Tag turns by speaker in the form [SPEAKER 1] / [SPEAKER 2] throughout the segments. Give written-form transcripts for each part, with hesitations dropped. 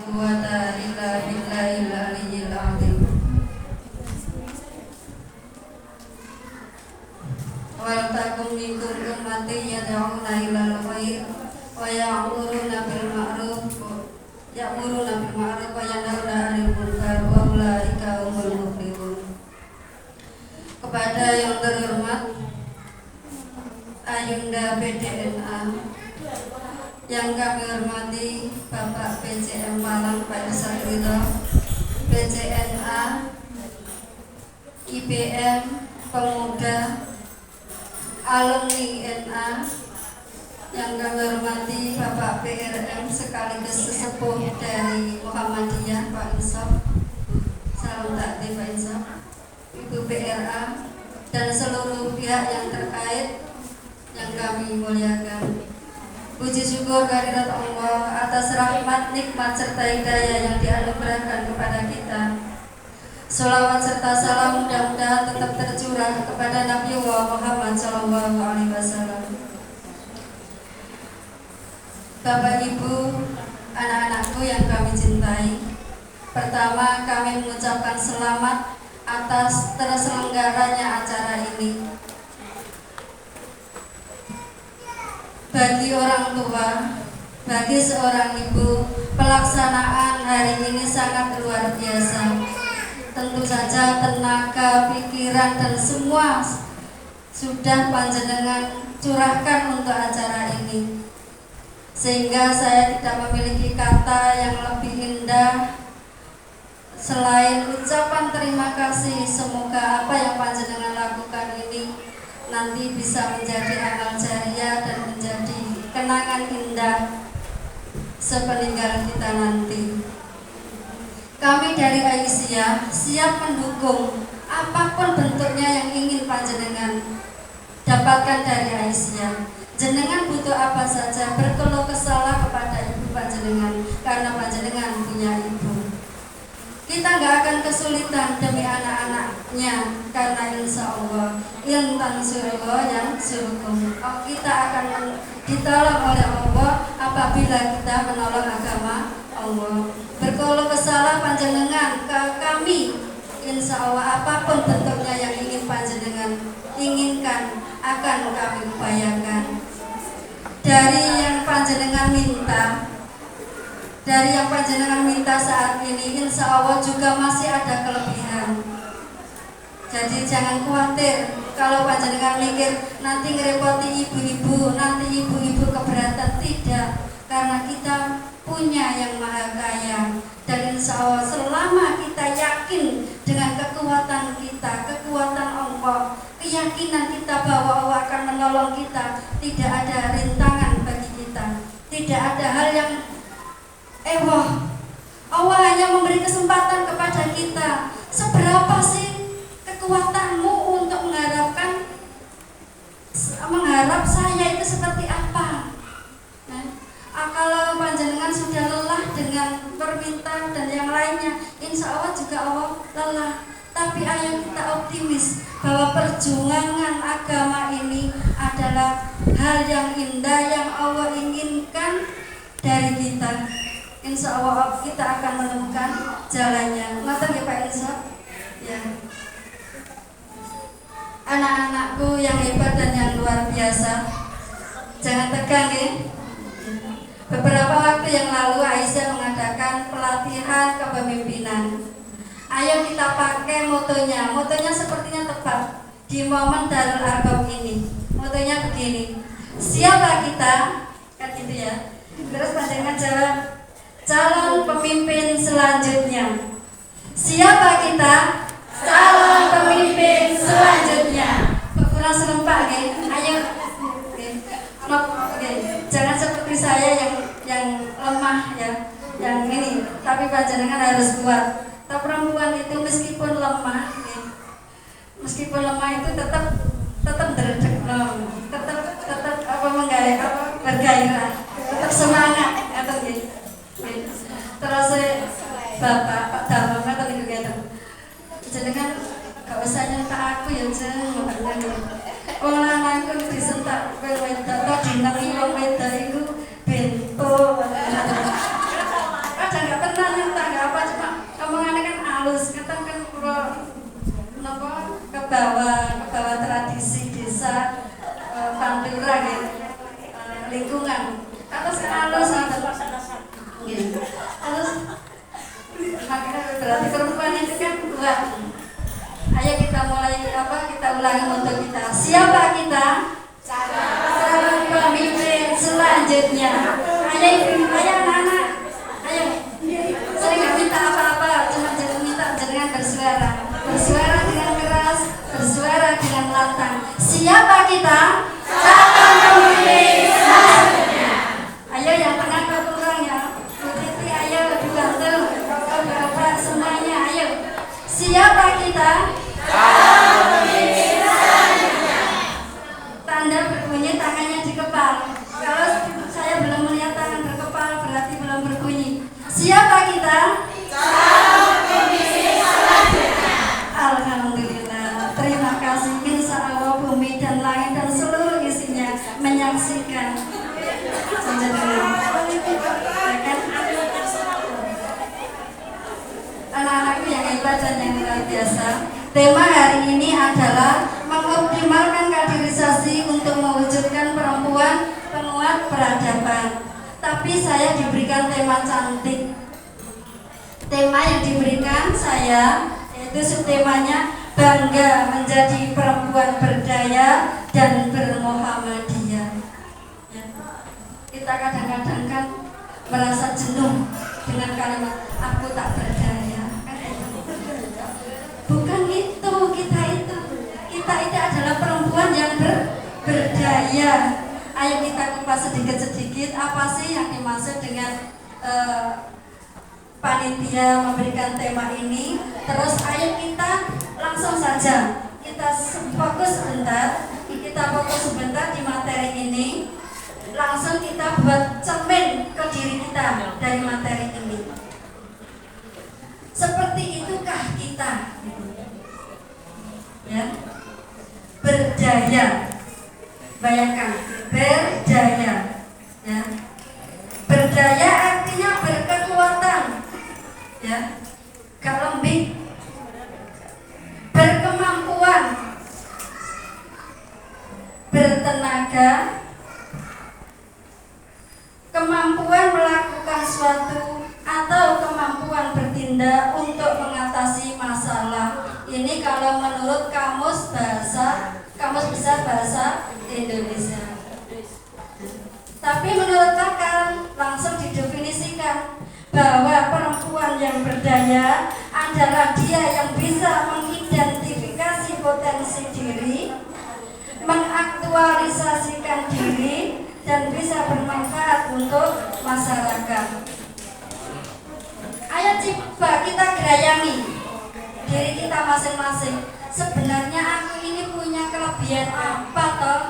[SPEAKER 1] quwwata illa billahil aliyyil azim. Wal takum minkum ummatin yad'una ilal khair wa ya'muruna bil ma'ruf wa yanhauna 'anil munkar wa ulaika humul muflihun. Kepada yang terhormat Ayunda PDNA, yang kami hormati Bapak PCM Malang Pak Irsad Ridho, PCNA, IPM, pemuda, alumni NA, yang kami hormati Bapak PRM sekaligus sesepuh dari Muhammadiyah Pak Insaf, salam takdim Pak Insaf, Ibu PRA, dan seluruh pihak yang terkait yang kami muliakan. Puji syukur kehadirat Allah atas rahmat, nikmat serta hidayah yang dianugerahkan kepada kita. Sholawat serta salam mudah-mudahan tetap tercurah kepada Nabi Muhammad SAW. Bapak Ibu, anak-anakku yang kami cintai, pertama kami mengucapkan selamat atas terselenggaranya acara ini. Bagi orang tua, bagi seorang ibu, pelaksanaan hari ini sangat luar biasa. Tentu saja tenaga, pikiran, dan semua sudah panjenengan curahkan untuk acara ini, sehingga saya tidak memiliki kata yang lebih indah selain ucapan terima kasih. Semoga apa yang panjenengan lakukan ini nanti bisa menjadi amal jariah dan menjadi kenangan indah sepeninggal kita nanti. Kami dari Aisyah siap mendukung apapun bentuknya yang ingin panjenengan dapatkan dari Aisyah. Jenengan butuh apa saja, berkeluh kesah kepada ibu panjenengan, karena panjenengan punya ibu. Kita nggak akan kesulitan demi anak-anaknya, karena insya Allah in tansurullah yang surukum. Kita akan ditolong oleh Allah apabila kita menolong agama Allah. Berkeluh kesah panjenengan ke kami, insya Allah apapun bentuknya yang ingin panjenengan inginkan akan kami upayakan. Dari yang panjenengan minta, saat ini insya Allah juga masih ada kelebihan. Jadi jangan khawatir kalau panjenengan mikir nanti ngerepoti ibu-ibu, nanti ibu-ibu keberatan. Tidak, karena kita punya yang maha kaya. Dan insya Allah selama kita yakin dengan kekuatan kita, kekuatan Allah, keyakinan kita bahwa Allah akan menolong kita, tidak ada rintangan bagi kita, tidak ada hal yang Allah hanya memberi kesempatan kepada kita. Seberapa sih kekuatanmu untuk mengharap saya itu seperti apa? Kalau panjenengan sudah lelah dengan permintaan dan yang lainnya, insya Allah juga Allah lelah. Tapi ayo kita optimis bahwa perjuangan agama ini adalah hal yang indah yang Allah inginkan dari kita. Insya Allah kita akan menemukan jalannya. Ngoten ya Pak Insya. Ya. Anak-anakku yang hebat dan yang luar biasa, jangan tegang ya. Beberapa waktu yang lalu Aisyah mengadakan pelatihan kepemimpinan. Ayo kita pakai motonya. Motonya sepertinya tepat di momen Darul Arqam ini. Motonya begini, siapa kita? Kan gitu ya. Terus panjenengan jawab, calon pemimpin selanjutnya. Siapa kita? Calon pemimpin selanjutnya. Kurang serempak ya. Ayo. Jangan seperti saya yang lemah ya, yang ini. Tapi panjenengan harus kuat. Tapi perempuan itu meskipun lemah, meskipun lemah itu tetap derdek, tetap bergairah, tetap semangat, atau gitu. Terus Bapak Pak Damang atau gitu. Jenengan gak usah nyentak aku ya jenengan. Wong lanang ku disentak kowe wedok dinami wong wedok iku bento. Kadang gak pernah berarti perempuan itu kan kuat. Ayo kita mulai kita ulangi moto kita. Siapa kita? Calon pemimpin selanjutnya. Ayo anak-anak. Ayo. Saya nggak minta apa-apa, cuma minta jangan bersuara. Bersuara dengan keras, bersuara dengan lantang. Siapa kita? Calon pemimpin selanjutnya. Ayo yang tengah kurang ya. Putri ayo dibantu. Bapak semuanya ayo. Siapa kita? Calon pemimpin selanjutnya. Tanda berbunyi tangannya di kepala. Kalau saya belum melihat tangan berkepal berarti belum berbunyi. Siapa kita? Calon pemimpin selanjutnya. Alhamdulillah. Terima kasih. Insya Allah bumi dan langit dan seluruh isinya menyaksikan. Anak-anakku yang hebat dan yang luar biasa. Tema hari ini adalah mengoptimalkan kaderisasi untuk mewujudkan perempuan penguat peradaban. Tapi saya diberikan tema cantik. Tema yang diberikan saya yaitu subtemanya bangga menjadi perempuan berdaya dan bermuhammadiyah. Ya. Kita kadang-kadang kan merasa jenuh dengan kalimat aku tak berdaya. Bukan itu, kita itu adalah perempuan yang berdaya. Ayo kita kupas sedikit-sedikit apa sih yang dimaksud dengan panitia memberikan tema ini. Terus ayo kita langsung saja kita fokus sebentar di materi ini. Langsung kita buat cermin ke diri kita dari materi ini. Seperti itukah kita? Ya. Berdaya. Bayangkan, berdaya. Ya. Berdaya artinya berkekuatan. Ya. Gak lembik. Berkemampuan. Bertenaga. Kemampuan melakukan suatu atau kemampuan bertindak untuk mengatasi masalah. Ini kalau menurut Kamus Besar Bahasa Indonesia. Tapi menurut Kakak langsung didefinisikan bahwa perempuan yang berdaya adalah dia yang bisa mengidentifikasi potensi diri, mengaktualisasikan diri, dan bisa bermanfaat untuk masyarakat. Ayo coba kita gerayangi diri kita masing-masing. Sebenarnya aku ini punya kelebihan apa toh?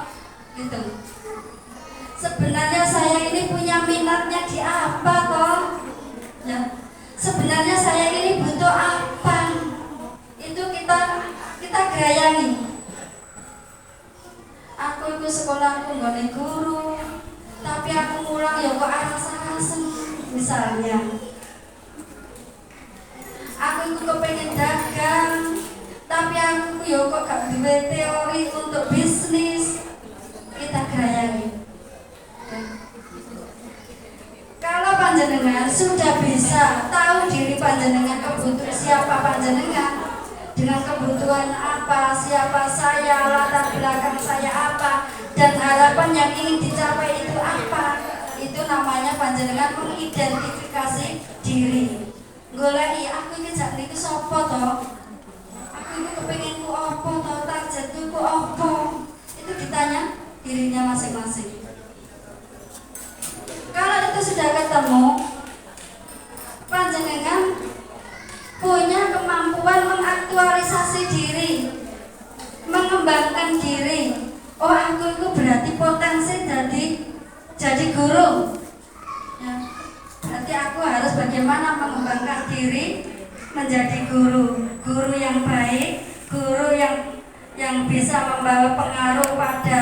[SPEAKER 1] Gitu. Sebenarnya saya ini punya minatnya di apa toh? Ya. Sebenarnya saya ini butuh apa? Itu kita gerayangi. Aku itu sekolahku nggone guru, tapi aku mulang ya kok arang-arang misalnya. Aku itu kepengen dagang, tapi aku ya kok gak duwe teori untuk bisnis. Kita gerayangi. Kalau panjenengan sudah bisa tahu diri panjenengan, siapa panjenengan, dengan kebutuhan apa, siapa saya, latar belakang saya apa, dan harapan yang ingin dicapai itu apa, itu namanya panjenengan mengidentifikasi diri. Goleki aku iki jak niki sapa to? Aku iki kepengin ku apa to? Targetku ku apa? Itu ditanya dirinya masing-masing. Kalau itu sudah ketemu, panjenengan punya kemampuan mengaktualisasi diri, mengembangkan diri. Oh, aku itu berarti potensi jadi guru. Ya. Berarti aku harus bagaimana mengembangkan diri menjadi guru yang baik, guru yang bisa membawa pengaruh pada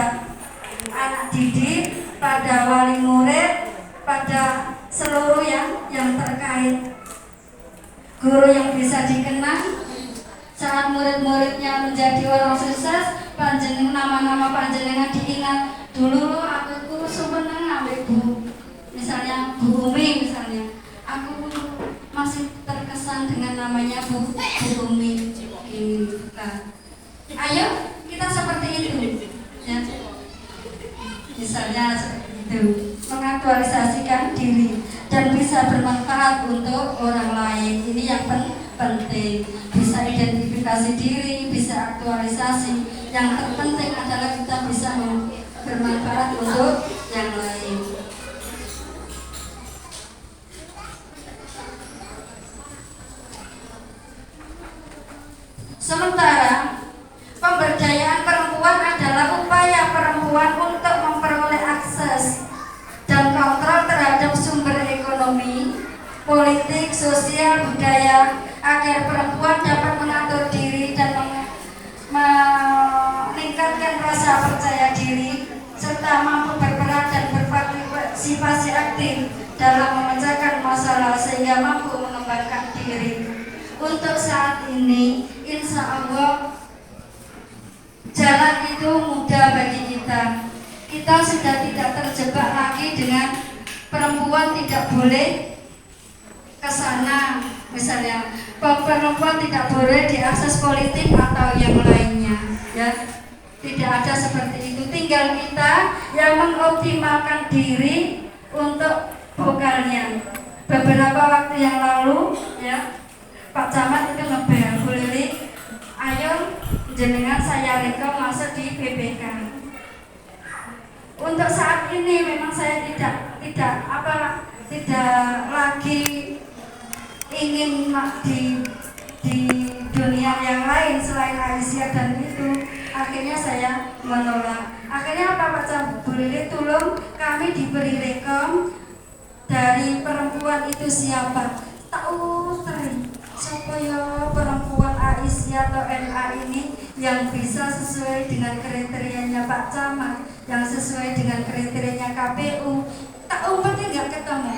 [SPEAKER 1] anak didik, pada wali murid, pada seluruh yang terkait. Guru yang bisa dikenang saat murid-muridnya menjadi orang sukses, nama-nama panjenengan diingat. Dulu aku seneng ambek Bu, misalnya Bu Umi misalnya. Aku masih terkesan pesan dengan namanya Bu Bumi. Nah, ayo kita seperti itu, ya. Misalnya seperti itu, mengaktualisasikan diri dan bisa bermanfaat untuk orang lain. Ini yang penting. Bisa identifikasi diri, bisa aktualisasi. Yang terpenting adalah kita bisa bermanfaat untuk yang lain. Sementara pemberdayaan perempuan adalah upaya perempuan untuk memperoleh akses dan kontrol terhadap sumber ekonomi, politik, sosial, budaya, agar perempuan dapat mengatur diri dan meningkatkan rasa percaya diri serta mampu berperan dan berpartisipasi aktif dalam memecahkan masalah sehingga mampu mengembangkan diri. Untuk saat ini, insya Allah jalan itu mudah bagi kita. Kita sudah tidak terjebak lagi dengan perempuan tidak boleh ke sana, misalnya perempuan tidak boleh diakses politik atau yang lainnya, ya. Tidak ada seperti itu. Tinggal kita yang mengoptimalkan diri untuk vokalnya. Beberapa waktu yang lalu, ya, Pak Camat itu ngebel, Bu Lili, ayo jenengan saya rekom masuk di BPK. Untuk saat ini memang saya tidak lagi ingin di dunia yang lain selain Aisyah dan itu. Akhirnya saya menolak. Akhirnya apa Pak Camat, Bu Lili tolong kami diberi rekom dari perempuan itu siapa. Tahu supaya perempuan Aisyah atau NA ini yang bisa sesuai dengan kriterianya Pak Camat, yang sesuai dengan kriterianya KPU. Tak umpatnya nggak ketemu.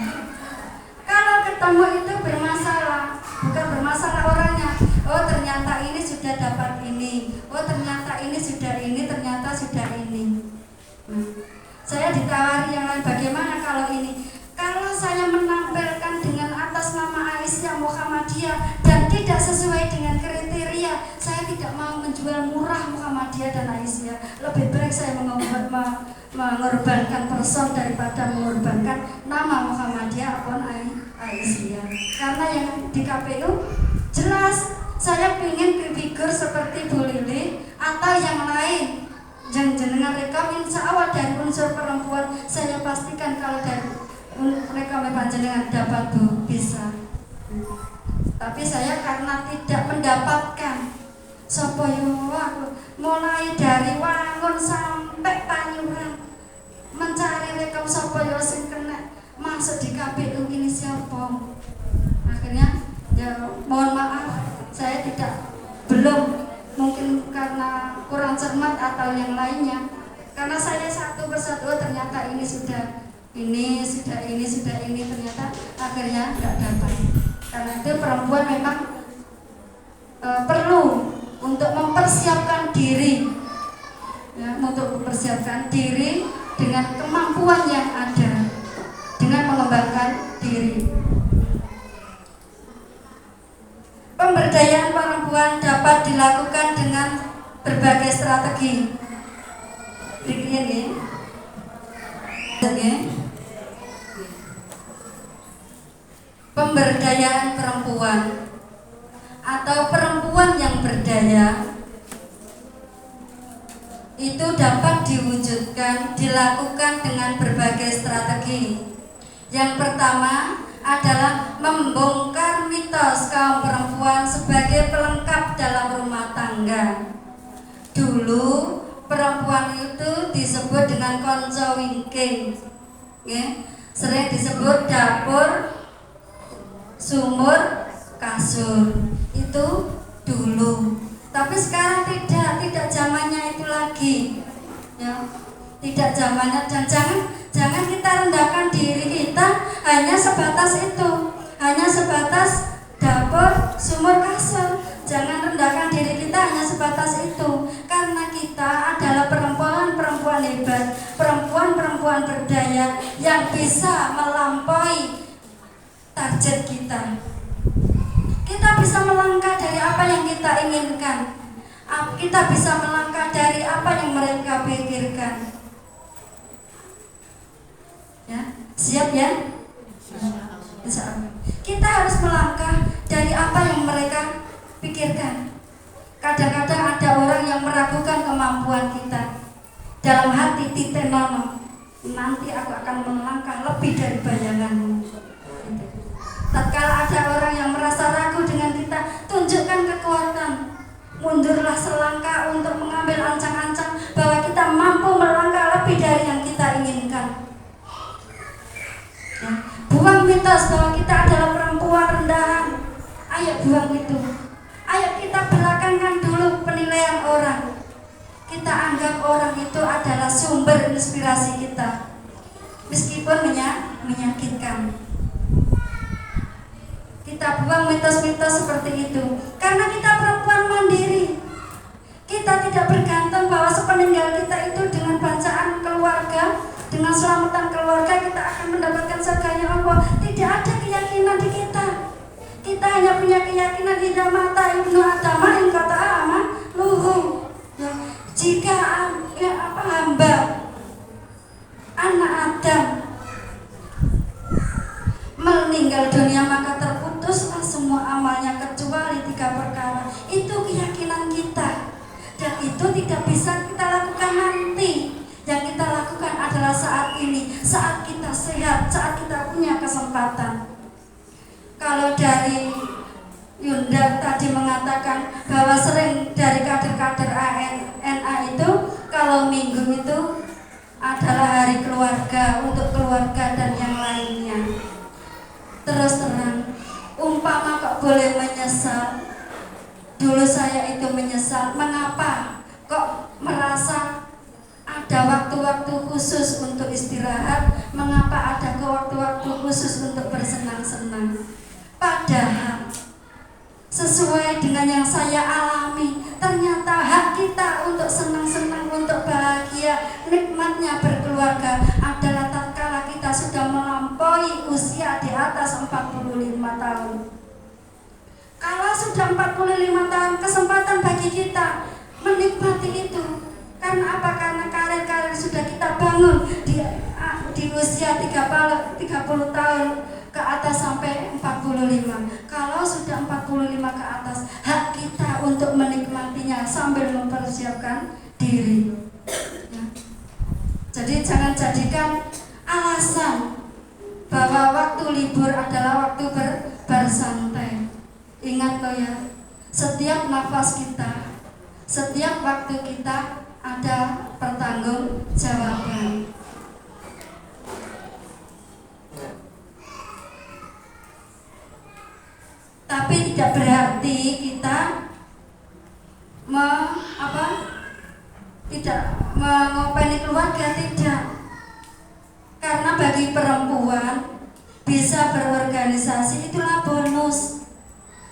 [SPEAKER 1] Kalau ketemu itu bermasalah, bukan bermasalah orangnya. Oh ternyata ini sudah dapat ini, oh ternyata ini sudah ini, ternyata sudah ini. Saya ditawari yang lain, bagaimana kalau ini? Kalau saya menampilkan dengan atas nama Aisyah Muhammadiyah dan tidak sesuai dengan kriteria, saya tidak mau menjual murah Muhammadiyah dan Aisyah. Lebih baik saya mengorbankan person daripada mengorbankan nama Muhammadiyah ataupun Aisyah. Karena yang di KPU jelas saya ingin figur seperti Bu Lili atau yang lain. Jenengan rekam insya Allah dari unsur perempuan, saya pastikan kalau dari mereka panjenengan dapat bisa. Tapi saya karena tidak mendapatkan sopoyo aku mulai dari Wangun sampai Panyuran mencari rekam sopoyo sing kena masuk di KPU ini siapa. Akhirnya ya mohon maaf saya belum, mungkin karena kurang cermat atau yang lainnya. Karena saya satu persatu ternyata ini sudah ini, ternyata akhirnya nggak dapat. Karena itu perempuan memang perlu untuk mempersiapkan diri, ya, untuk mempersiapkan diri dengan kemampuan yang ada, dengan mengembangkan diri. Pemberdayaan perempuan dapat dilakukan dengan berbagai strategi. Begini, pemberdayaan perempuan atau perempuan yang berdaya itu dapat dilakukan dengan berbagai strategi. Yang pertama adalah membongkar mitos kaum perempuan sebagai pelengkap dalam rumah tangga. Dulu perempuan itu disebut dengan konco wingking, ya, sering disebut dapur, sumur, kasur. Itu dulu. Tapi sekarang tidak zamannya itu lagi, ya, tidak zamannya. Dan jangan kita rendahkan diri kita hanya sebatas itu, hanya sebatas dapur, sumur, kasur. Jangan rendahkan diri kita hanya sebatas itu, karena kita adalah perempuan hebat, perempuan berdaya yang bisa melampaui target kita. Kita bisa melangkah dari apa yang kita inginkan. Kita bisa melangkah dari apa yang mereka pikirkan. Ya, siap ya? Insya Allah. Kita harus melangkah dari apa yang mereka pikirkan. Kadang-kadang ada orang yang meragukan kemampuan kita. Dalam hati titik nono, nanti aku akan melangkah lebih dari bayanganmu. Tatkala ada orang yang merasa ragu dengan kita, tunjukkan kekuatan. Mundurlah selangkah untuk mengambil ancang-ancang bahwa kita mampu melangkah lebih dari yang kita inginkan. Ya, buang mitos bahwa kita adalah perempuan rendahan. Ayo buang itu. Ayo kita belakangkan dulu penilaian orang. Kita anggap orang itu adalah sumber inspirasi kita, meskipun menyakitkan. Kita buang mitos-mitos seperti itu. Karena kita perempuan mandiri. Kita tidak bergantung bahwa sepeninggal kita itu dengan bacaan keluarga, dengan selamatan keluarga kita akan mendapatkan surganya Allah. Tidak ada keyakinan di kita. Kita hanya punya keyakinan idza mata ibnu adama in kata aman luhu. Jika hamba anak Adam meninggal dunia, maka terputuslah semua amalnya kecuali 3 perkara. Itu keyakinan kita, dan itu tidak bisa kita lakukan nanti. Yang kita lakukan adalah saat ini, saat kita sehat, saat kita punya kesempatan. Kalau dari Yunda tadi mengatakan bahwa sering dari kader-kader ANA itu kalau minggu itu adalah hari keluarga, untuk keluarga dan yang lainnya. Terus terang, umpama kok boleh menyesal. Dulu saya itu menyesal. Mengapa kok merasa ada waktu-waktu khusus untuk istirahat? Mengapa ada waktu-waktu khusus untuk bersenang-senang? Padahal sesuai dengan yang saya alami, ternyata hak kita untuk senang-senang, untuk bahagia, nikmatnya berkeluarga adalah tatkala kita sudah melampaui usia di atas 45 tahun. Kalau sudah 45 tahun, kesempatan bagi kita menikmati itu. Karena apa? Karena karir-karir sudah kita bangun di usia 30 tahun ke atas sampai 45. Kalau sudah 45 ke atas, hak kita untuk menikmatinya sambil mempersiapkan diri. Ya. Jadi jangan jadikan alasan bahwa waktu libur adalah waktu bersantai. Ingat loh ya, setiap nafas kita, setiap waktu kita ada pertanggungjawaban. Tapi tidak berarti kita tidak mengopeni keluarga, tidak. Karena bagi perempuan bisa berorganisasi itulah bonus.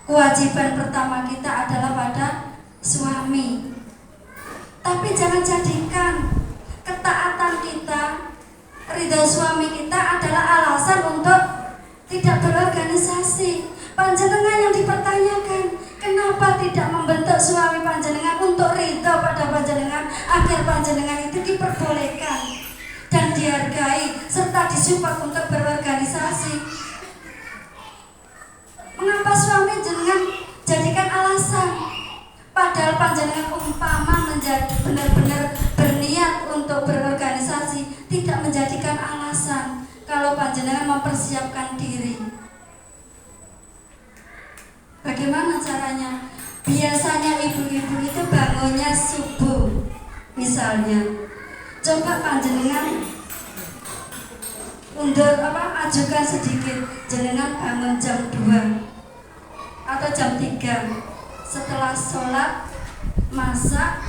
[SPEAKER 1] Kewajiban pertama kita adalah pada suami. Tapi jangan jadikan ketaatan kita, ridho suami kita adalah alasan untuk tidak berorganisasi. Panjenengan yang dipertanyakan, kenapa tidak membentuk suami panjenengan untuk ridho pada panjenengan, agar panjenengan itu diperbolehkan dan dihargai serta disupport untuk berorganisasi. Mengapa suami jenengan jadikan alasan? Padahal panjenengan umpama menjadi benar-benar berniat untuk berorganisasi, tidak menjadikan alasan kalau panjenengan mempersiapkan diri. Bagaimana caranya? Biasanya ibu-ibu itu bangunnya subuh. Misalnya, coba panjenengan ajukan sedikit, jenengan bangun jam 2 atau jam 3. Setelah sholat, masak,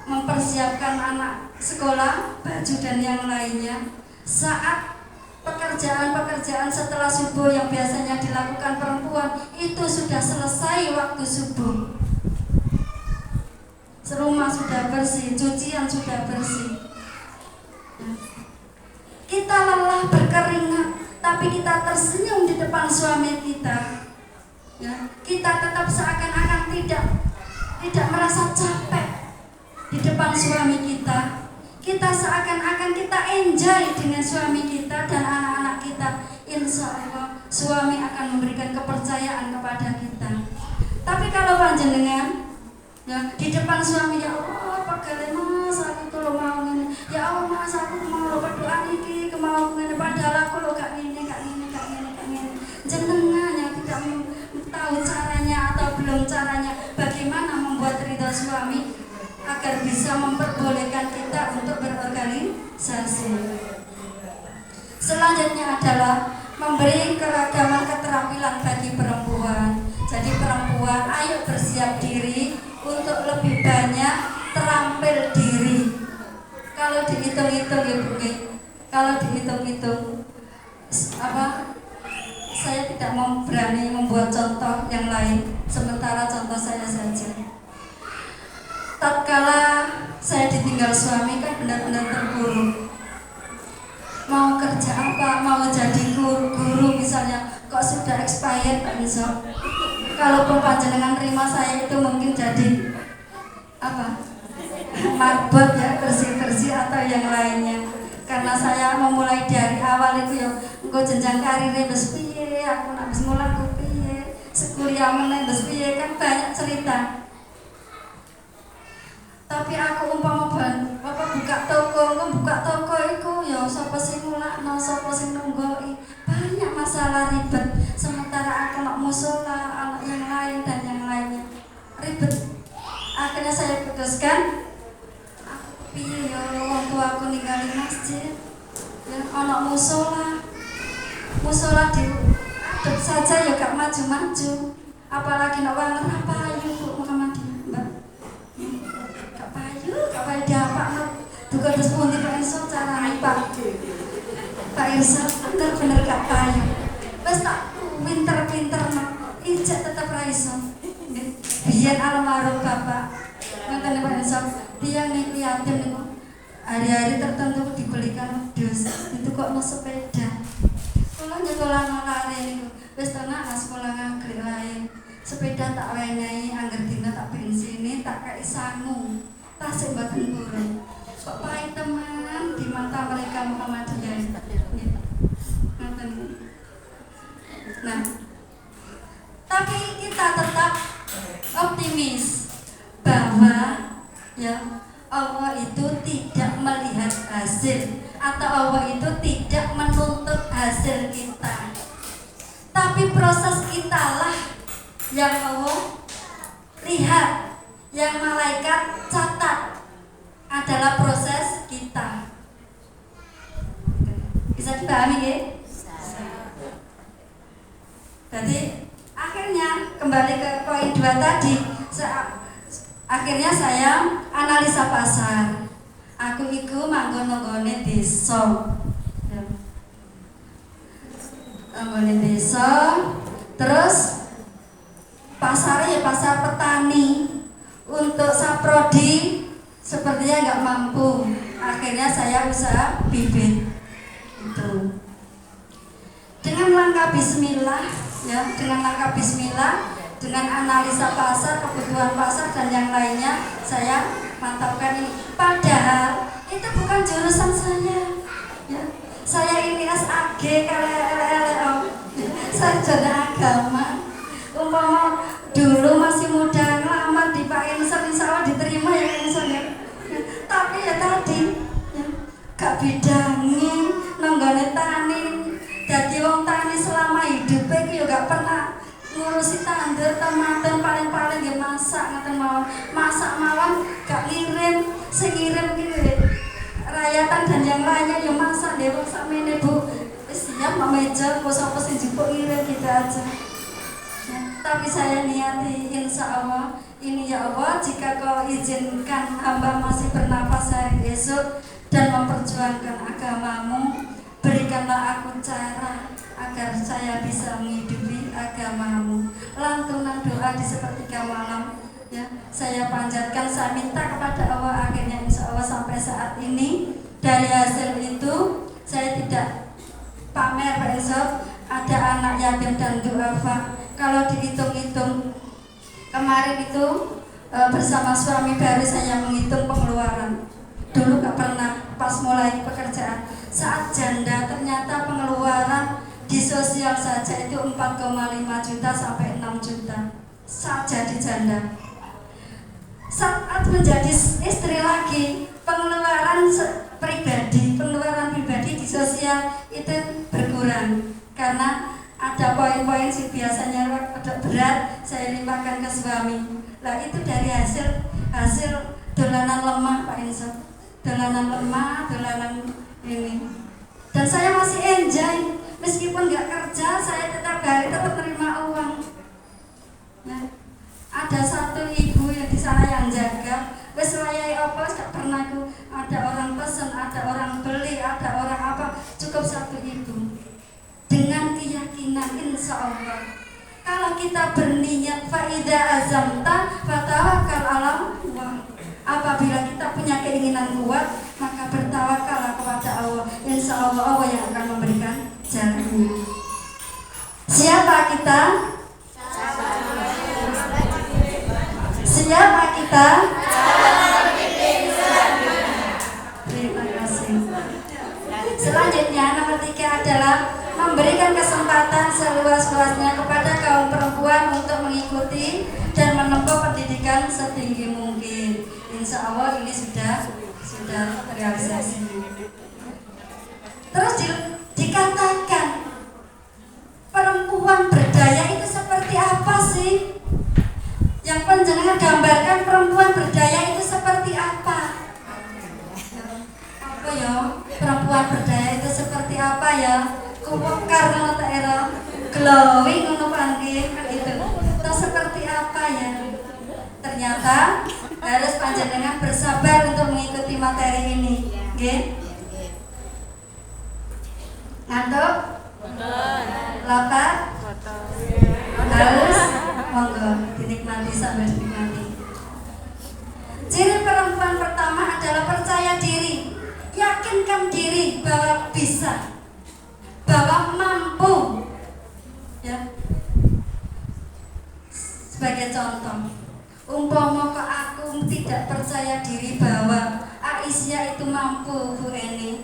[SPEAKER 1] mempersiapkan anak sekolah, baju dan yang lainnya. Saat pekerjaan-pekerjaan setelah subuh yang biasanya dilakukan perempuan itu sudah selesai waktu subuh. Rumah sudah bersih, cucian sudah bersih. Kita lelah berkeringat, tapi kita tersenyum di depan suami kita. Ya, kita tetap seakan-akan tidak merasa capek di depan suami kita. Kita seakan-akan kita enjoy dengan suami kita dan anak-anak kita. Insya Allah suami akan memberikan kepercayaan kepada kita. Tapi kalau panjenengan ya di depan suami, ya Allah pagale mas aku tuh mau ngene, ya Allah mas aku mau berdoa niki kemau ngene, padahal aku lo gak ngene jenengan yang tidak tahu caranya atau belum caranya bagaimana membuat ridho suami agar bisa memperbolehkan kita untuk berorganisasi. Selanjutnya adalah memberi keragaman keterampilan bagi perempuan. Jadi perempuan ayo bersiap diri untuk lebih banyak terampil diri. Kalau dihitung-hitung ya Bu, kalau dihitung-hitung saya tidak mau berani membuat contoh yang lain, sementara contoh saya saja. Tatkala saya ditinggal suami kan benar-benar terpuruk. Mau kerja apa, mau jadi guru misalnya, kok sudah expired Pak Insop. Kalaupun panjenengan terima saya itu mungkin jadi marbot ya, bersih-bersih atau yang lainnya. Karena saya memulai dari awal itu ya, engko jenjang karirnya wis piye, aku nak wis mulang ku piye, sekuliah meneh wis piye, kan banyak cerita. Tapi aku umpama buka toko iku ya sapa sing mulakno, sapa sing nunggoi. Banyak masalah ribet. Sementara aku nak mushola, anak yang lain dan yang lainnya. Ribet. Akhirnya saya putuskan aku piye ya wong tua aku ninggalin masjid. Ya anak mushola di adep saja ya gak maju-maju. Apalagi nak wong ngerapayu Bu Muhammadiyah, Mbak. Gak payu diapakno. Duga terus pundi Pak Irsa carane Pak Irsa bener-bener gak payu. Wes tak pinter-pinterno, ijek tetep ra iso. Biyen almarhum Bapak ngoten Pak Irsa, tiyang niku yatim niku hari-hari tertentu dibelikan wedhus, itu kok mau sepeda. Kula nyekolah lare niku, wis tenan sekolah ngagri wae. Sepeda tak wenehi angger dina tak bensine, tak kei sangu. Tasik mboten kurang. Kok pahit teman di mata mereka Muhammadiyah. Ngoten. Nah, tapi kita tetap optimis bahwa ya Allah itu tidak melihat hasil atau Allah itu tidak menuntut hasil kita. Tapi proses kitalah yang Allah lihat, yang malaikat catat adalah proses kita. Bisa dipahami ya? Jadi akhirnya kembali ke poin 2 tadi. Akhirnya saya analisa pasar. Aku iku manggon-manggone desa. Manggone desa. Terus pasarnya ya pasar petani. Untuk saprodi sepertinya nggak mampu. Akhirnya saya usaha bibit. Itu. Dengan langkah bismillah ya, dengan langkah bismillah, dengan analisa pasar, kebutuhan pasar dan yang lainnya, saya mantapkan ini. Padahal itu bukan jurusan saya. Ya. Saya ini SAG LLO. Sarjana agama. Umpama dulu masih muda ngelamar di Pak Insop, insya Allah diterima ya Insop ya. Tapi ya tadi ya, gak bidangi nanggone tani. Jadi wong tani selama hidupnya yo gak pernah ngurusi tandur tematen, paling-paling ya masak ngoten mawon. Masak mawon gak ngirim, sing ngirim ki rayatan dan yang lainnya yo masak dhewe wong sakmene Bu. Wis siap meja kok sapa sing jupuk ngirim gitu aja. Ya, tapi saya niati insya Allah ini ya Allah, jika kau izinkan hamba masih bernafas hari esok dan memperjuangkan agamamu, berikanlah aku cara agar saya bisa menghidupi agamamu. Lantunan doa di sepertiga malam ya, saya panjatkan, saya minta kepada Allah. Akhirnya insya Allah sampai saat ini dari hasil itu saya tidak pamer Pak Insop, ada anak yatim dan duafa. Kalau dihitung-hitung kemarin itu bersama suami baru saya menghitung pengeluaran. Dulu gak pernah, pas mulai pekerjaan saat janda ternyata pengeluaran di sosial saja itu 4,5 juta sampai 6 juta saat jadi janda. Saat menjadi istri lagi pengeluaran pribadi di sosial itu berkurang karena ada poin-poin sih biasanya agak berat saya limpahkan ke suami. Lah itu dari hasil dolanan lemah Pak Insaf, dolanan lemah, dolanan ini. Dan saya masih enjoy meskipun nggak kerja, saya tetap terima uang. Nah, ada satu ibu yang di sana yang jaga. Wes layai apa gak pernah aku ada orang pesen, ada orang beli, ada orang apa, cukup satu ibu. Dengan keyakinan insya Allah kalau kita berniat faida azamta fatawakal ala Allah. Apabila kita punya keinginan kuat maka bertawakallah kepada Allah, insya Allah Allah yang akan memberikan jalannya. Siapa kita? Siapa kita? Terima kasih. Selanjutnya nomor 3 adalah memberikan kesempatan seluas-luasnya kepada kaum perempuan untuk mengikuti dan menempuh pendidikan setinggi mungkin. Insya Allah ini sudah terrealisasi. Terus dikatakan perempuan berdaya itu seperti apa sih? Yang panjenengan gambarkan perempuan berdaya itu seperti apa? Apa ya? Perempuan berdaya itu seperti apa ya? Kuwekar ngono ta era, glowing ngono panggih kan itu. Itu seperti apa ya? Ternyata harus panjenengan bersabar untuk mengikuti materi ini, nggih. Ngantuk? Lapar? Haus? Monggo dinikmati sambil dinikmati. Ciri perempuan pertama adalah percaya diri. Yakinkan diri bahwa bisa, bahwa mampu. Ya. Sebagai contoh, umpama kok aku tidak percaya diri bahwa Aisyah itu mampu, Bu Eni.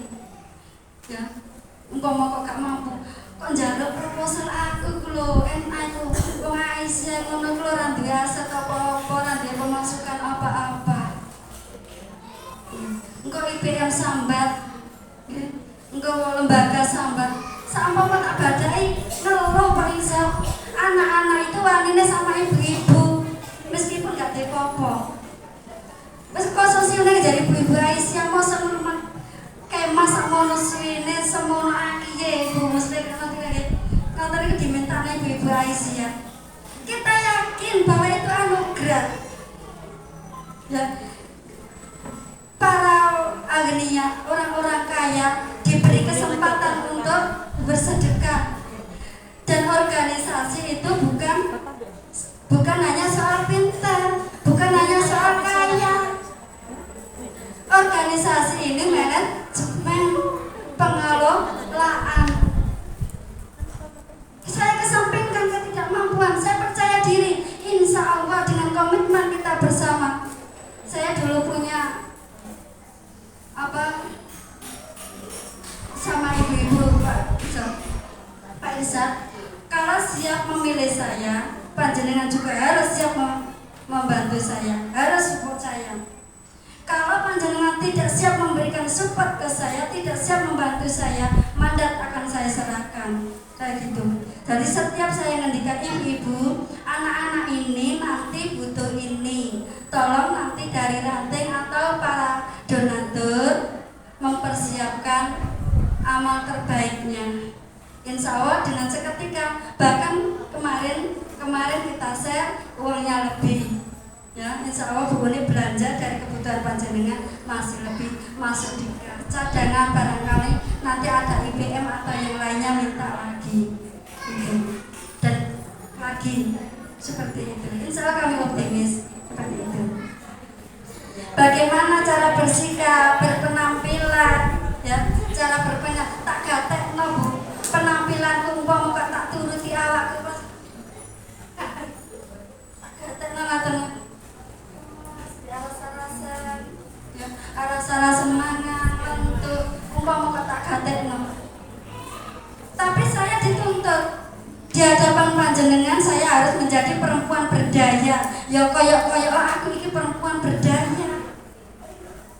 [SPEAKER 1] Ya. Umpama kok gak mampu, kok njaluk proposal aku lho, aku wong Aisyah ngono ku ora duwe aset apa-apa, ora duwe pemasukan apa-apa. Engko IPM sambat, engko lembaga sambat. Sampama tak badai ngeluh paling sak. Anak-anak itu wanine sama ibu-ibu, meskipun gak duwe apa-apa. Wis kok sosialnya jadi ibu-ibu Aisyah mau semono kayak masak mono suwine semono akiye ibu mesti nanti itu dimintanya ibu-ibu Aisyah. Kita yakin bahwa itu anugerah. Ya. Para agnia, orang-orang kaya diberi kesempatan untuk bersedekah. Dan organisasi itu bukan hanya soal pintar, bukan hanya soal kaya. Organisasi ini manajemen pengelolaan. Saya kesampingkan ketidakmampuan, saya percaya diri. Insya Allah dengan komitmen kita bersama. Saya dulu punya sama ibu-ibu Pak Irsad, kalau siap memilih saya, panjenengan juga harus siap membantu saya, harus support saya. Kalau panjenengan tidak siap memberikan support ke saya, tidak siap membantu saya, mandat akan saya serahkan. Kayak gitu. Jadi setiap saya ngendikan ibu-ibu, anak-anak ini nanti butuh ini. Tolong nanti dari ranting atau para donatur mempersiapkan amal terbaiknya. Insya Allah dengan seketika, bahkan kemarin kita share uangnya lebih. Ya, insya Allah Bu ini belanja dari kebutuhan panjenengan masih lebih masuk di cadangan, barangkali nanti ada IPM atau yang lainnya minta lagi gitu. Dan lagi seperti itu. Insya Allah kami optimis seperti itu. Bagaimana cara bersikap, berpenampilan, ya, cara berpenampilan tak gatek no Bu. Penampilan penampilanku umpama kok tak turuti awakku pas tengah-tengah rasa-rasa semangat untuk umpama kok tak gatekno. Tapi saya dituntut di hadapan panjenengan saya harus menjadi perempuan berdaya. Ya koyok-koyok aku ini perempuan berdaya.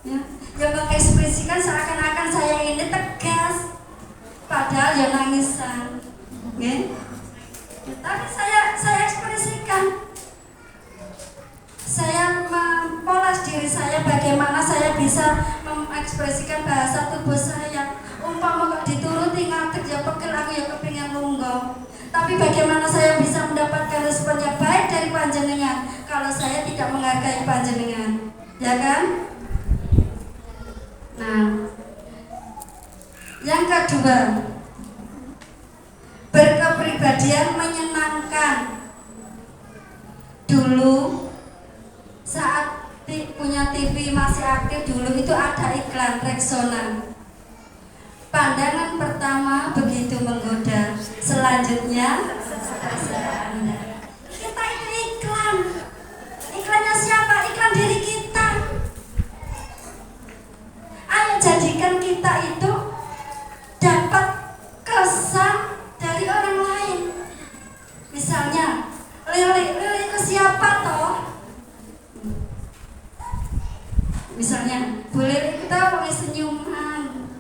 [SPEAKER 1] Ya, yang mengekspresikan seakan-akan saya ini tegas, padahal ya nangisan. Okay? Tapi saya ekspresikan. Saya mempoles diri saya bagaimana saya bisa mengekspresikan bahasa tubuh saya. Umpama kok dituruti ngatek ya pegel aku ya kepingin lungguh. Tapi bagaimana saya bisa mendapatkan respon yang baik dari panjenengan kalau saya tidak menghargai panjenengan, ya kan? Nah, yang kedua, berkepribadian menyenangkan. Dulu saat punya TV masih aktif dulu itu ada iklan Rexona. Pandangan pertama begitu menggoda, selanjutnya terserah Anda. Kita itu iklan. Iklannya siapa? Iklan diri kita. Ayo jadikan kita itu dapat kesan dari orang lain. Misalnya, Lili itu siapa toh? Misalnya, Bu Lili kita pakai senyuman.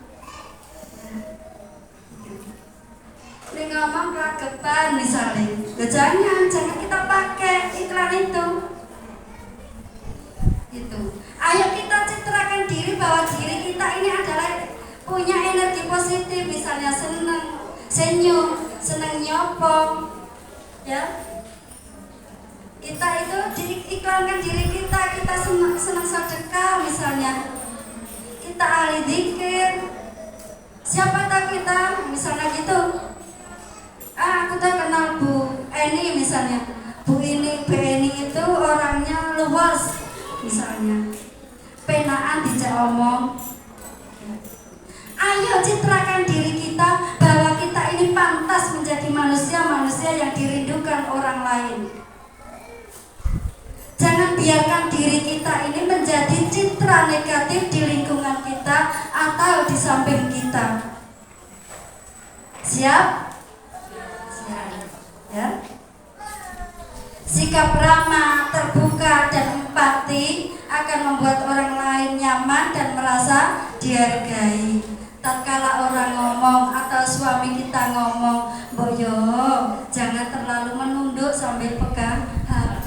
[SPEAKER 1] Ini ngomong kelagepan misalnya. Jangan kita pakai iklan itu. Gitu. Ayo kita citrakan diri bahwa diri kita ini adalah punya energi positif, misalnya senang, senyum, senang nyopong, ya. Kita itu diiklankan diri kita senang sedekah misalnya. Kita ahli zikir. Siapa tahu kita misalnya gitu. Aku tuh kenal Bu Eni misalnya. Bu Eni itu orangnya luas misalnya. Penaan dijak omong. Ayo citrakan diri kita bahwa kita ini pantas menjadi manusia yang dirindukan orang lain. Jangan biarkan diri kita ini menjadi citra negatif di lingkungan kita atau di samping kita. Siap? Ya. Sikap ramah, terbuka, dan empati akan membuat orang lain nyaman dan merasa dihargai. Tatkala orang ngomong atau suami kita ngomong, "Boyo, jangan terlalu menunduk sambil pegang HP."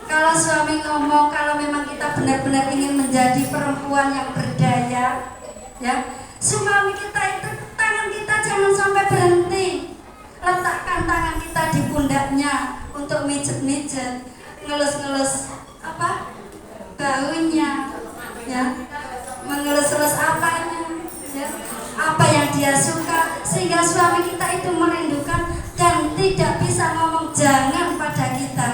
[SPEAKER 1] Kalau suami ngomong, kalau memang kita benar-benar ingin menjadi perempuan yang berdaya, ya, suami kita itu tangan kita jangan sampai berhenti. Letakkan tangan kita di pundaknya untuk mijet-mijet, ngelus-ngelus baunya, ya, mengelus-elus apanya, ya, apa yang dia suka, sehingga suami kita itu merindukan dan tidak bisa ngomong jangan pada kita.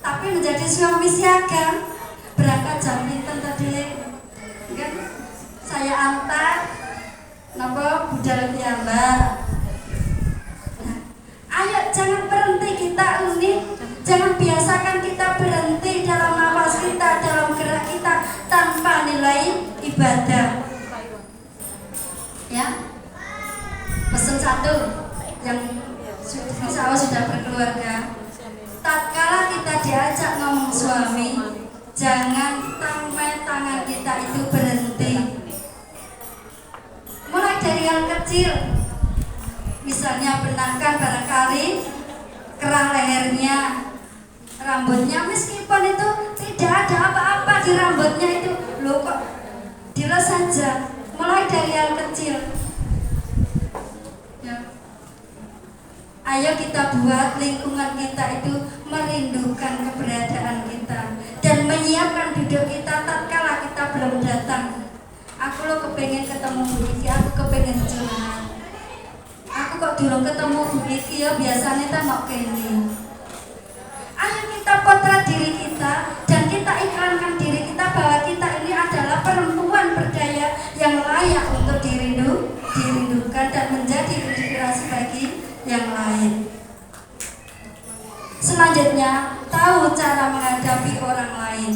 [SPEAKER 1] Tapi menjadi suami siaga, berangkat jam pinten tadi, kan? Saya antar, nopo budal piyambak. Ayo jangan berhenti kita unik, jangan biasakan kita berhenti dalam nafas kita, dalam gerak kita tanpa nilai ibadah. Ya, pesan satu yang insya Allah sudah berkeluarga. Tatkala kita diajak ngomong suami, jangan sampai tangan kita itu berhenti. Mulai dari yang kecil. Misalnya benangkan barangkali kerah lehernya, rambutnya, meskipun itu tidak ada apa-apa di rambutnya itu, loh kok dilas saja. Mulai dari yang kecil, ya. Ayo kita buat lingkungan kita itu merindukan keberadaan kita dan menyiapkan duduk kita tatkala kita belum datang. Aku lo kepengen ketemu Bu Iki, aku kepengen curhat. Aku kok durung ketemu Bu Iki ya, biasanya tak kene. Ayo kita potret diri kita dan kita iklankan diri kita bahwa kita ini adalah perempuan berdaya yang layak untuk dirindu, sebaliknya tahu cara menghadapi orang lain.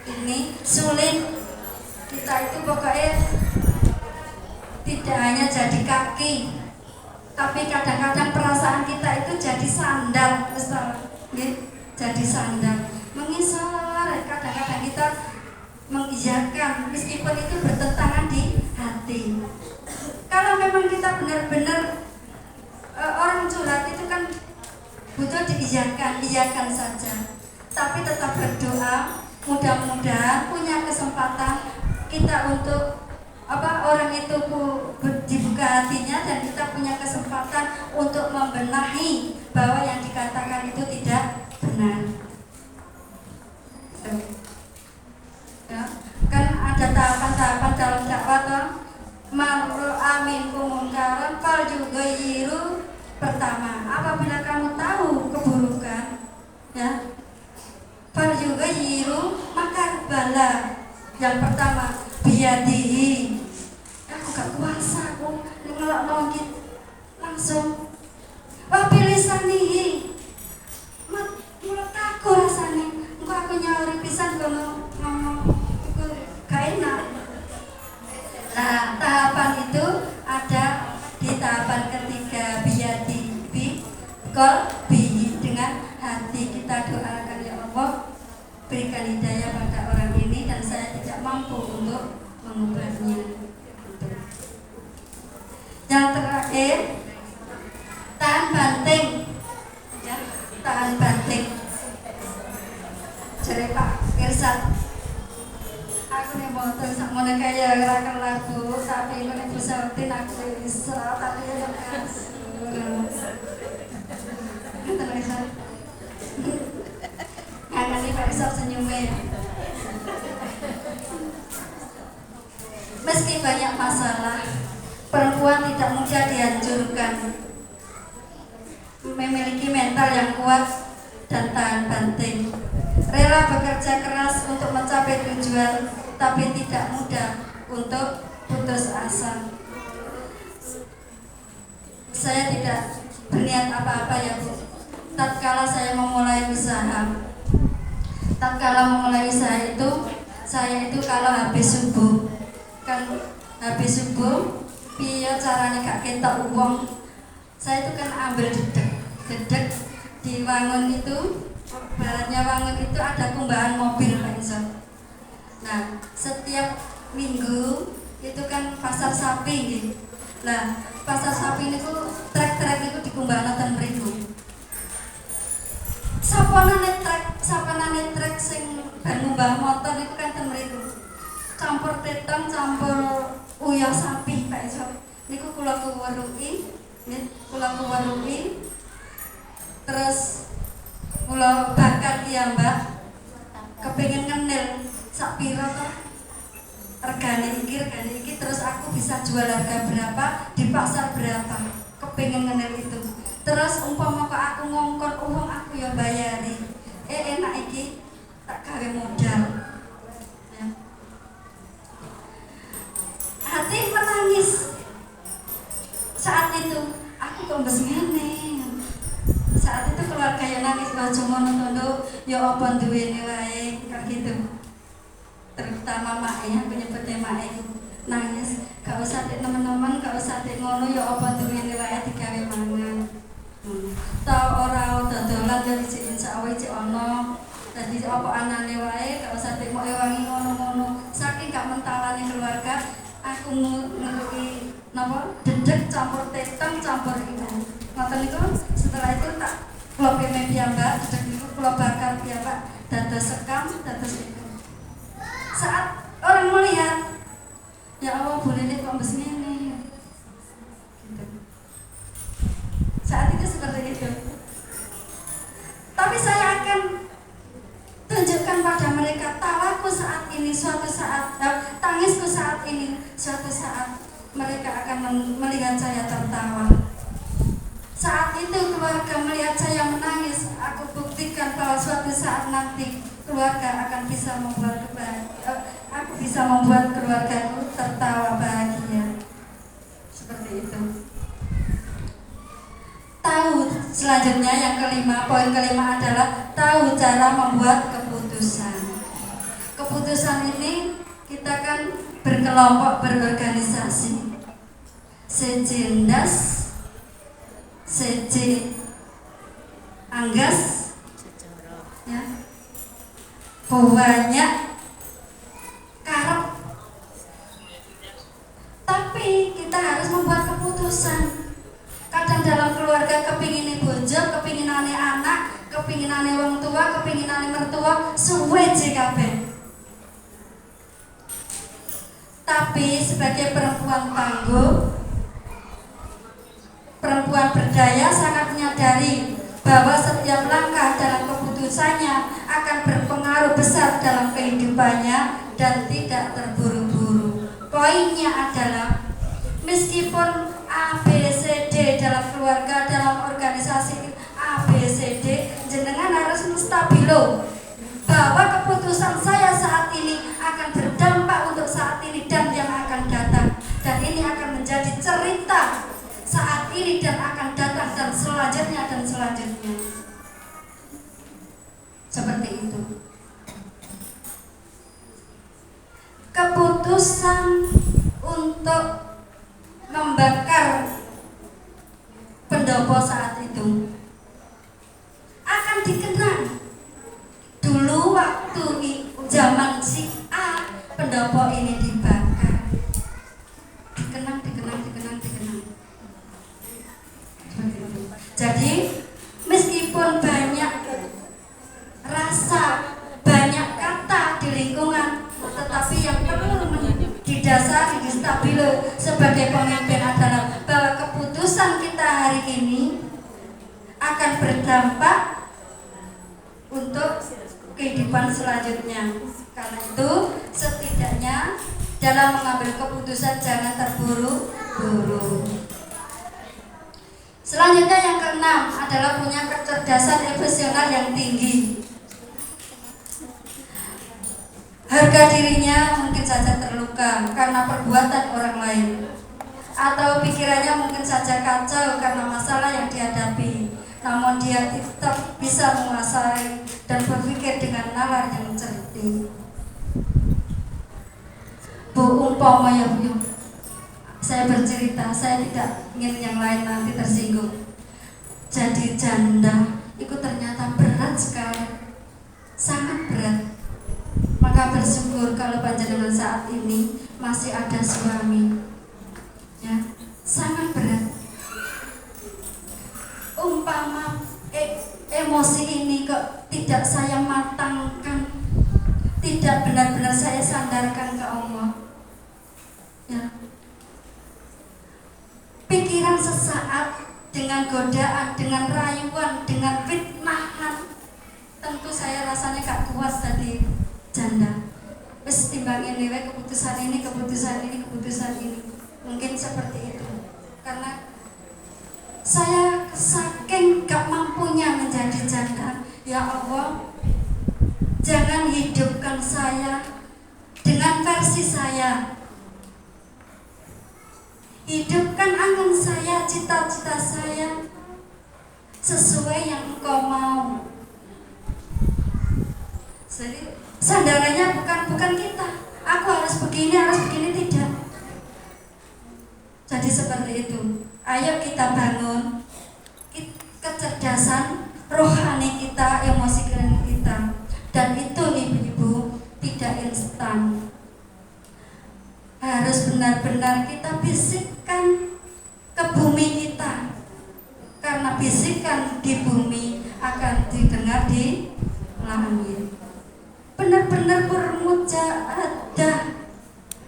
[SPEAKER 1] Ini sulit. Kita itu pokoknya tidak hanya jadi kaki, tapi kadang-kadang perasaan kita itu jadi sandal, jadi sandal, mengisar. Kadang-kadang kita mengiyakan meskipun itu bertentangan di hati. Kalau memang kita benar-benar orang curhat itu kan butuh iyakan saja, tapi tetap berdoa. Mudah-mudahan punya kesempatan kita untuk orang itu dibuka hatinya dan kita punya kesempatan untuk membenahi bahwa yang dikatakan itu tidak benar. Ya, kan ada tahapan-tahapan dalam dakwah toh. Mar'u amin kumungkaran fal juga yiru. Pertama, apabila kamu tahu keburukan, ya, fal juga yiru, maka bala. Yang pertama, biyadihi. Aku gak kuasa, aku ngelok-ngelok langsung. Wabilisanihi. Mulut aku rasanya. Engko aku nyauri pisan kono ngomong iku gak enak. Nah, tahapan itu ada di tahapan ketiga, biyadihi qalbi, dengan hati kita doakan, ya Allah berikan hidayah pada orang ini dan saya tidak mampu untuk mengubahnya. Yang terakhir, tahan banting, ya, tahan banting. Jadi Pak Irsad, aku nih mau tuh sama kaya gerakan lagu, tapi ini nih pusautin aku bisa, tapi ya terus. Ngangani Pak Irsad senyumnya. Meski banyak masalah, perempuan tidak mudah dihancurkan. Memiliki mental yang kuat dan tahan banting. Rela bekerja keras untuk mencapai tujuan, tapi tidak mudah untuk putus asa. Saya tidak berniat apa-apa ya Bu. Tatkala saya memulai usaha, saya itu kalau habis subuh, kan habis subuh piye caranya gak ketok uang, saya itu kan ambil dedek di Wangun itu, baratnya Wangun itu ada kumbahan mobil Pak Iso. Nah, setiap minggu itu kan pasar sapi gitu. Nah, pasar sapi itu trek-trek itu dikumbahkan ten mriku. Sapanane trek sing ben ngumbah motor itu kan ten mriku. Campur teteng, campur uyah sapi Pak Iso. Niku kula kuweruki, terus kula bakar Mbak. Kepengin ngenil sak pira to? Regane iki terus aku bisa jual harga berapa, di pasar berapa. Kepengin ngenil itu. Terus umpama kok aku ngongkon uang aku ya bayari. Enak iki tak gawe modal. Ya. Hati menangis. Saat itu aku kok mbes ngene. Saat itu keluarga yang nangis aja ngono ya apa duwene wae kayak gitu. Terutama mak ya, penyebutnya mak itu nangis. Gak usah dik teman-teman, gak usah dik ngono ya apa duwene wae digawe mangan. Tau ora dodolan ya iki insya Allah iki ana. Dadi apa anane wae gak usah dik mok ewangi ngono-ngono. Saking gak mentalane keluarga, aku ngeluki napa dedek campur teteng campur ibu. Ngoten niku setelah itu tak kula peme piyambak, dedek niku kula bakar piyambak dados sekam, dados itu. Saat orang melihat, ya Allah boleh nih kok mbes ngene. Gitu. Saat itu seperti itu. Tapi saya akan tunjukkan pada mereka tawaku saat ini, suatu saat tangisku saat ini, suatu saat mereka akan melihat saya tertawa. Saat itu keluarga melihat saya menangis, aku buktikan bahwa suatu saat nanti keluarga akan bisa membuat aku bisa membuat keluargaku tertawa bahagia. Seperti itu. Tahu selanjutnya yang kelima, poin kelima adalah tahu cara membuat keputusan. Keputusan ini kita kan berkelompok, berorganisasi. Sejendas, seje anggas, ya, banyak karep. Tapi kita harus membuat keputusan. Kadang dalam keluarga kepingin bojo, kepinginane anak, kepinginane wong tua, kepinginane mertua, suwe kabeh. Tapi sebagai perempuan tangguh, perempuan berdaya sangat menyadari bahwa setiap langkah dalam keputusannya akan berpengaruh besar dalam kehidupannya dan tidak terburu-buru. Poinnya adalah meskipun A, B, C, D dalam keluarga, dalam organisasi A, B, C, D, jenengan harus stabilo bahwa keputusan saya saat ini akan berdampak untuk saat ini dan yang akan datang, dan ini akan menjadi cerita saat ini dan akan datang dan selanjutnya dan selanjutnya. Seperti itu. Keputusan untuk membakar pendopo saat itu akan dikenang. Dulu waktu zaman si A, pendopo ini dibakar, dikenang. Jadi meskipun banyak rasa, banyak kata di lingkungan, tetapi yang perlu didasari, distabilo sebagai pemimpin adalah bahwa keputusan kita hari ini akan berdampak untuk kehidupan selanjutnya. Karena itu setidaknya dalam mengambil keputusan jangan terburu-buru. Selanjutnya yang keenam adalah punya kecerdasan emosional yang tinggi. Harga dirinya mungkin saja terluka karena perbuatan orang lain, atau pikirannya mungkin saja kacau karena masalah yang dihadapi. Namun dia tetap bisa menguasai dan berpikir dengan nalar yang cerdik. Bu, umpama ya Bu, saya bercerita, saya tidak ingin yang lain nanti tersinggung. Jadi janda itu ternyata berat sekali, sangat berat. Maka bersyukur kalau panjenengan saat ini masih ada suami, ya, sangat berat. Umpama emosi ini kok tidak saya matangkan, tidak benar-benar saya sandarkan ke Allah, ya. Pikiran sesaat dengan godaan, dengan rayuan, dengan fitnahan, tentu saya rasanya gak kuat tadi janda. Wes timbangin nilai keputusan ini. Mungkin seperti itu. Karena saya saking gak mampunya menjadi janda. Ya Allah, jangan hidupkan saya dengan versi saya. Hidupkan angan saya, cita-cita saya sesuai yang Engkau mau. Jadi sandarannya bukan kita. Aku harus begini, tidak. Jadi seperti itu. Ayo kita bangun kecerdasan rohani kita, emosi kita. Dan itu ibu-ibu tidak instan. Harus benar-benar kita bisikkan ke bumi kita, karena bisikan di bumi akan didengar di langit. Benar-benar bermujahadah,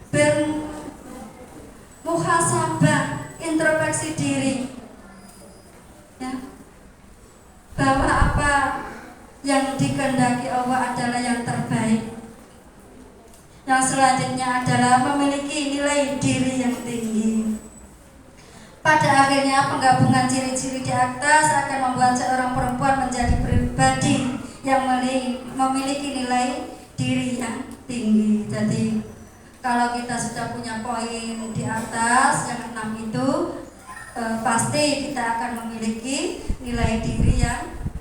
[SPEAKER 1] bermuhasabah, introspeksi diri, ya, bahwa apa yang dikehendaki Allah adalah yang terbaik. Yang selanjutnya adalah memiliki nilai diri yang tinggi. Pada akhirnya penggabungan ciri-ciri di atas akan membuat seorang perempuan menjadi pribadi yang memiliki nilai diri yang tinggi. Jadi kalau kita sudah punya poin di atas yang 6 itu, pasti kita akan memiliki nilai diri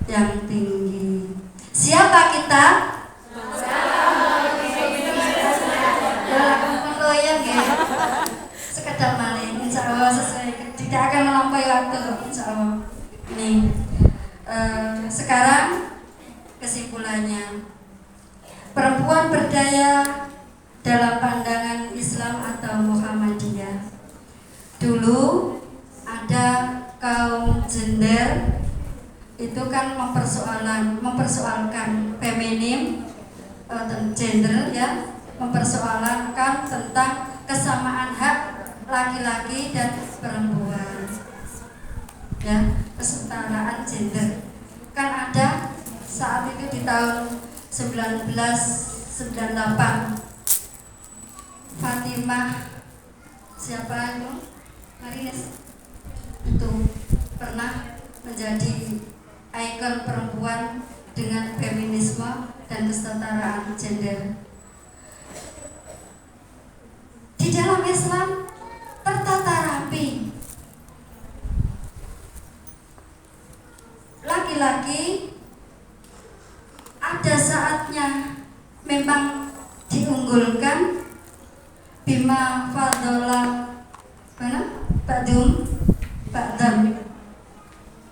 [SPEAKER 1] yang tinggi. Siapa kita? Loyang ya. Sekedar maling, insya Allah sesuai, tidak akan melampaui waktu, insya Allah. Nih, sekarang kesimpulannya, perempuan berdaya dalam pandangan Islam atau Muhammadiyah. Dulu ada kaum gender itu kan mempersoalkan feminim dan gender ya, mempersoalkan tentang kesamaan hak laki-laki dan perempuan ya, kesetaraan gender. Kan ada saat itu di tahun 1998 Fatimah siapa itu? Marines itu pernah menjadi ikon perempuan dengan feminisme dan kesetaraan gender. Di dalam Islam tertata rapi. Laki-laki ada saatnya memang diunggulkan, bima fadola mana? Ba'dum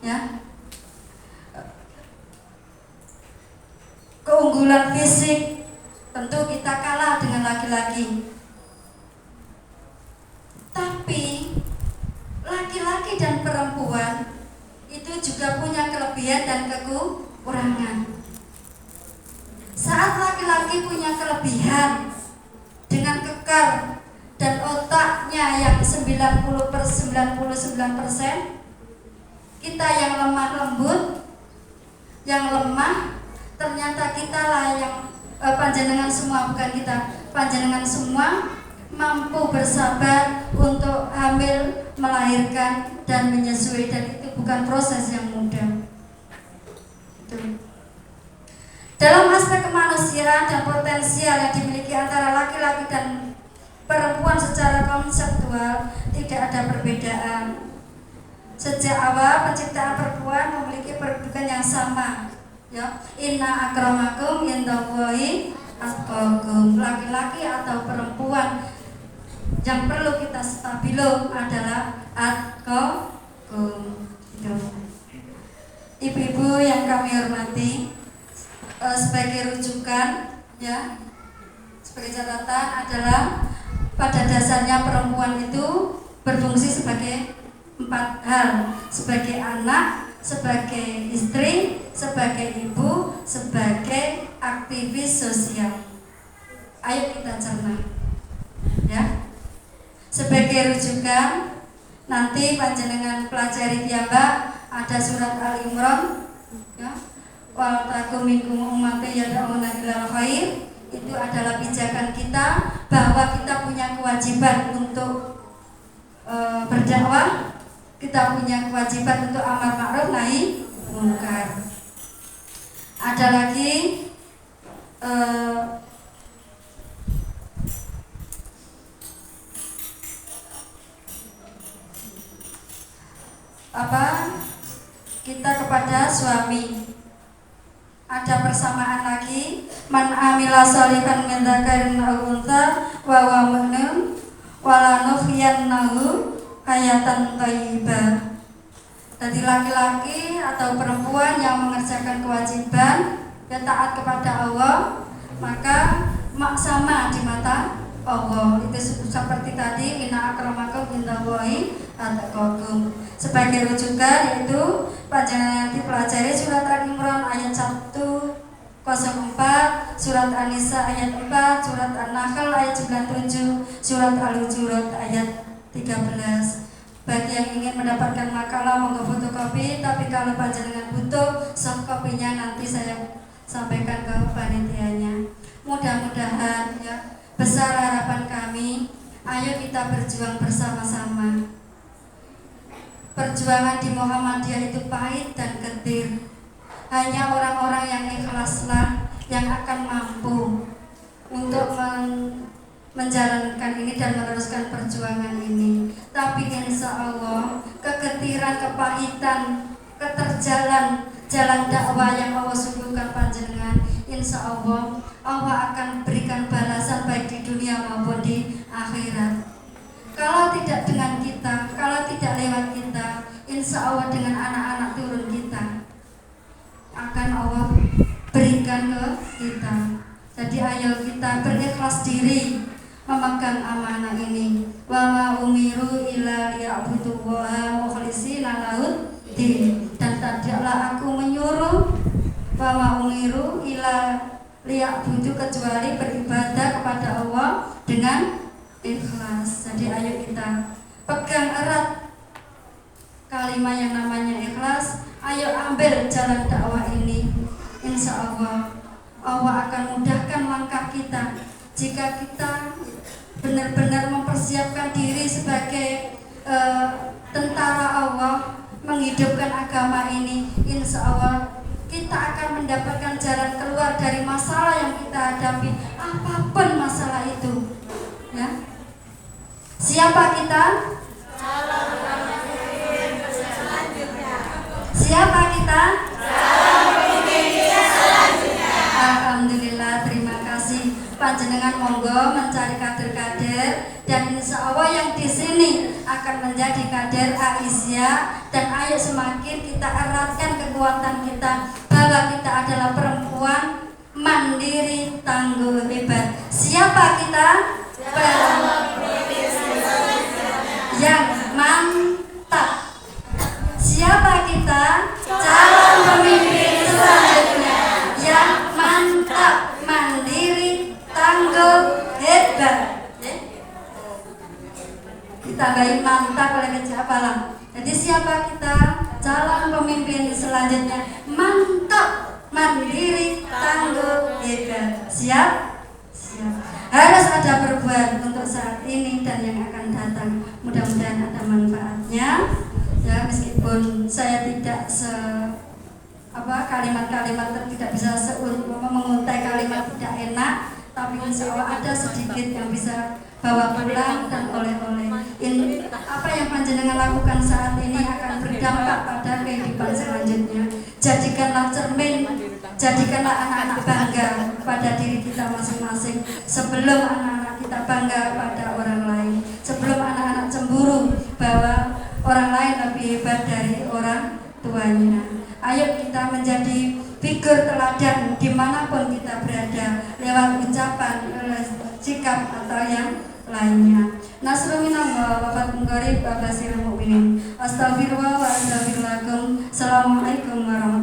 [SPEAKER 1] ya. Keunggulan fisik tentu kita kalah dengan laki-laki. Tapi laki-laki dan perempuan itu juga punya kelebihan dan kekurangan. Saat laki-laki punya kelebihan dengan kekar dan otaknya yang 99%, kita yang lemah lembut, yang lemah, ternyata kita lah yang panjenengan semua, bukan kita, panjenengan semua mampu bersabar untuk hamil, melahirkan dan menyusui, dan itu bukan proses yang mudah. Itu. Dalam aspek kemanusiaan dan potensial yang dimiliki antara laki-laki dan perempuan secara konseptual tidak ada perbedaan. Sejak awal penciptaan perempuan memiliki kedudukan yang sama. Ya, inna akramakum indallahi atqakum. Laki-laki atau perempuan yang perlu kita stabilo adalah atqakum. Ibu-ibu yang kami hormati, sebagai rujukan ya, sebagai catatan adalah pada dasarnya perempuan itu berfungsi sebagai 4 hal: sebagai anak, sebagai istri, sebagai ibu, sebagai aktivis sosial. Ayo kita cerna ya. Sebagai rujukan nanti panjenengan pelajari piyambak, ada surat Al-Imran ya, wal takum minkum ummatun yad'una ilal khair. Itu adalah pijakan kita bahwa kita punya kewajiban untuk berdakwah, kita punya kewajiban untuk amar ma'ruf nahi munkar. Ada lagi kita kepada suami. Ada persamaan lagi, man amila sholihan min dzakarin aw untha wa huwa mu'min walanuhyiyannahu hayatan thayyibah. Jadi laki-laki atau perempuan yang mengerjakan kewajiban dan taat kepada Allah, maka sama di mata Allah. Itu seperti tadi, inna akramakum indallahi atqakum. Sebagai rujukan yaitu panjenengan nanti pelajari surat Al-Imran ayat 104, surat An-Nisa ayat 4, surat An-Nahl ayat 97, surat Al-Hujurat ayat 13. Bagi yang ingin mendapatkan makalah monggo fotokopi, tapi kalau panjenengan butuh soft copy-nya nanti saya sampaikan ke panitianya. Mudah-mudahan ya, besar harapan kami, ayo kita berjuang bersama-sama. Perjuangan di Muhammadiyah itu pahit dan getir. Hanya orang-orang yang ikhlaslah yang akan mampu untuk menjalankan ini dan meneruskan perjuangan ini. Tapi insya Allah kegetiran, kepahitan keterjalan jalan dakwah yang Allah suguhkan panjenengan, insya Allah Allah akan berikan balasan baik di dunia maupun di akhirat. Kalau tidak dengan kita, kalau tidak lewat kita, insya Allah dengan anak-anak turun kita akan Allah berikan ke kita. Jadi ayo kita berikhlas diri memegang amanah ini. Wa ma umiru illa liya'budullaha mukhlishina lahuddin. Dan tidaklah aku menyuruh wa ma umiru illa liya'budu kecuali beribadah kepada Allah dengan ikhlas. Jadi ayo kita pegang erat kalimat yang namanya ikhlas. Ayo ambil jalan dakwah ini. Insya Allah Allah akan mudahkan langkah kita jika kita benar-benar mempersiapkan diri sebagai tentara Allah menghidupkan agama ini. Insya Allah kita akan mendapatkan jalan keluar dari masalah yang kita hadapi, apapun masalah itu. Ya. Siapa kita? Siapa kita? Alhamdulillah, terima kasih. Panjenengan monggo mencari kader-kader dan insya Allah yang di sini akan menjadi kader Aisyah. Dan ayo semakin kita eratkan kekuatan kita bahwa kita adalah perempuan mandiri, tangguh, hebat. Siapa kita? Yang mantap. Siapa kita? Calon pemimpin selanjutnya yang mantap, mandiri, tangguh, hebat. Ditambahin mantap oleh siapa lah. Jadi siapa kita? Calon pemimpin selanjutnya mantap, mandiri, tangguh, hebat. Siap? Siap. Harus ada perubahan untuk saat ini dan yang akan datang. Mudah-mudahan ada manfaatnya. Ya, meskipun saya tidak kalimat-kalimat tidak bisa menguntai kalimat tidak enak, tapi insya Allah ada sedikit yang bisa bawa pulang dan oleh-oleh. Ini apa yang panjenengan lakukan saat ini akan berdampak pada kehidupan selanjutnya. Jadikanlah cermin, jadikanlah anak-anak bangga pada diri kita masing-masing sebelum anak-anak kita bangga pada orang lain, sebelum anak-anak cemburu bahwa orang lain lebih hebat dari orang tuanya. Ayo kita menjadi figur teladan dimanapun kita berada lewat ucapan, sikap atau yang lainnya. Nasrul minallah wa fatun qarib wa basyiril mu'minin. Astagfirullah wa astaghfirullahaladzim. Assalamualaikum warahmatullahi wabarakatuh.